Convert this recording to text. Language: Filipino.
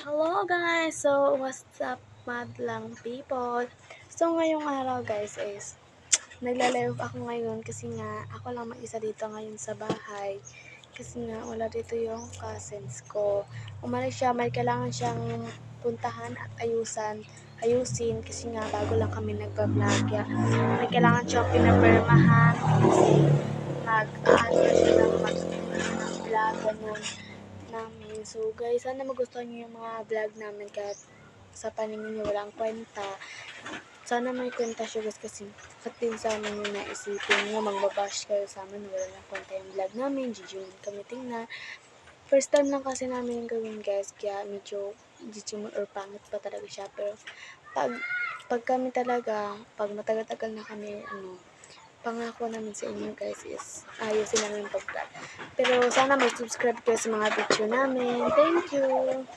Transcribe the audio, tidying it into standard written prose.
Hello guys! So, what's up madlang people? So, ngayong araw guys is nagla-live ako ngayon kasi nga ako lang mag-isa dito ngayon sa bahay. Kasi nga wala dito yung cousins ko. Umalis siya, may kailangan siyang puntahan at ayusin kasi nga bago lang kami nagpa-vlog. May kailangan siyang pinapirmahan kasi mag-aano na siya ng vlog ganun namin. So guys, sana magustuhan niyo yung mga vlog namin kahit sa paningin niyo walang kwenta. Sana may kwenta siya guys kasi at din sa amin yung naisipin niyo magbabash kayo sa amin wala lang kwenta yung vlog namin. Jijun kami tingnan. First time lang kasi namin gawin guys kaya medyo jijun or pangit pa talaga siya. Pero pag kami talaga, pag matagal-tagal na kami pangako namin sa inyo guys is ayusin namin yung pag-vlog. Pero sana mag-subscribe kayo sa mga video namin. Thank you!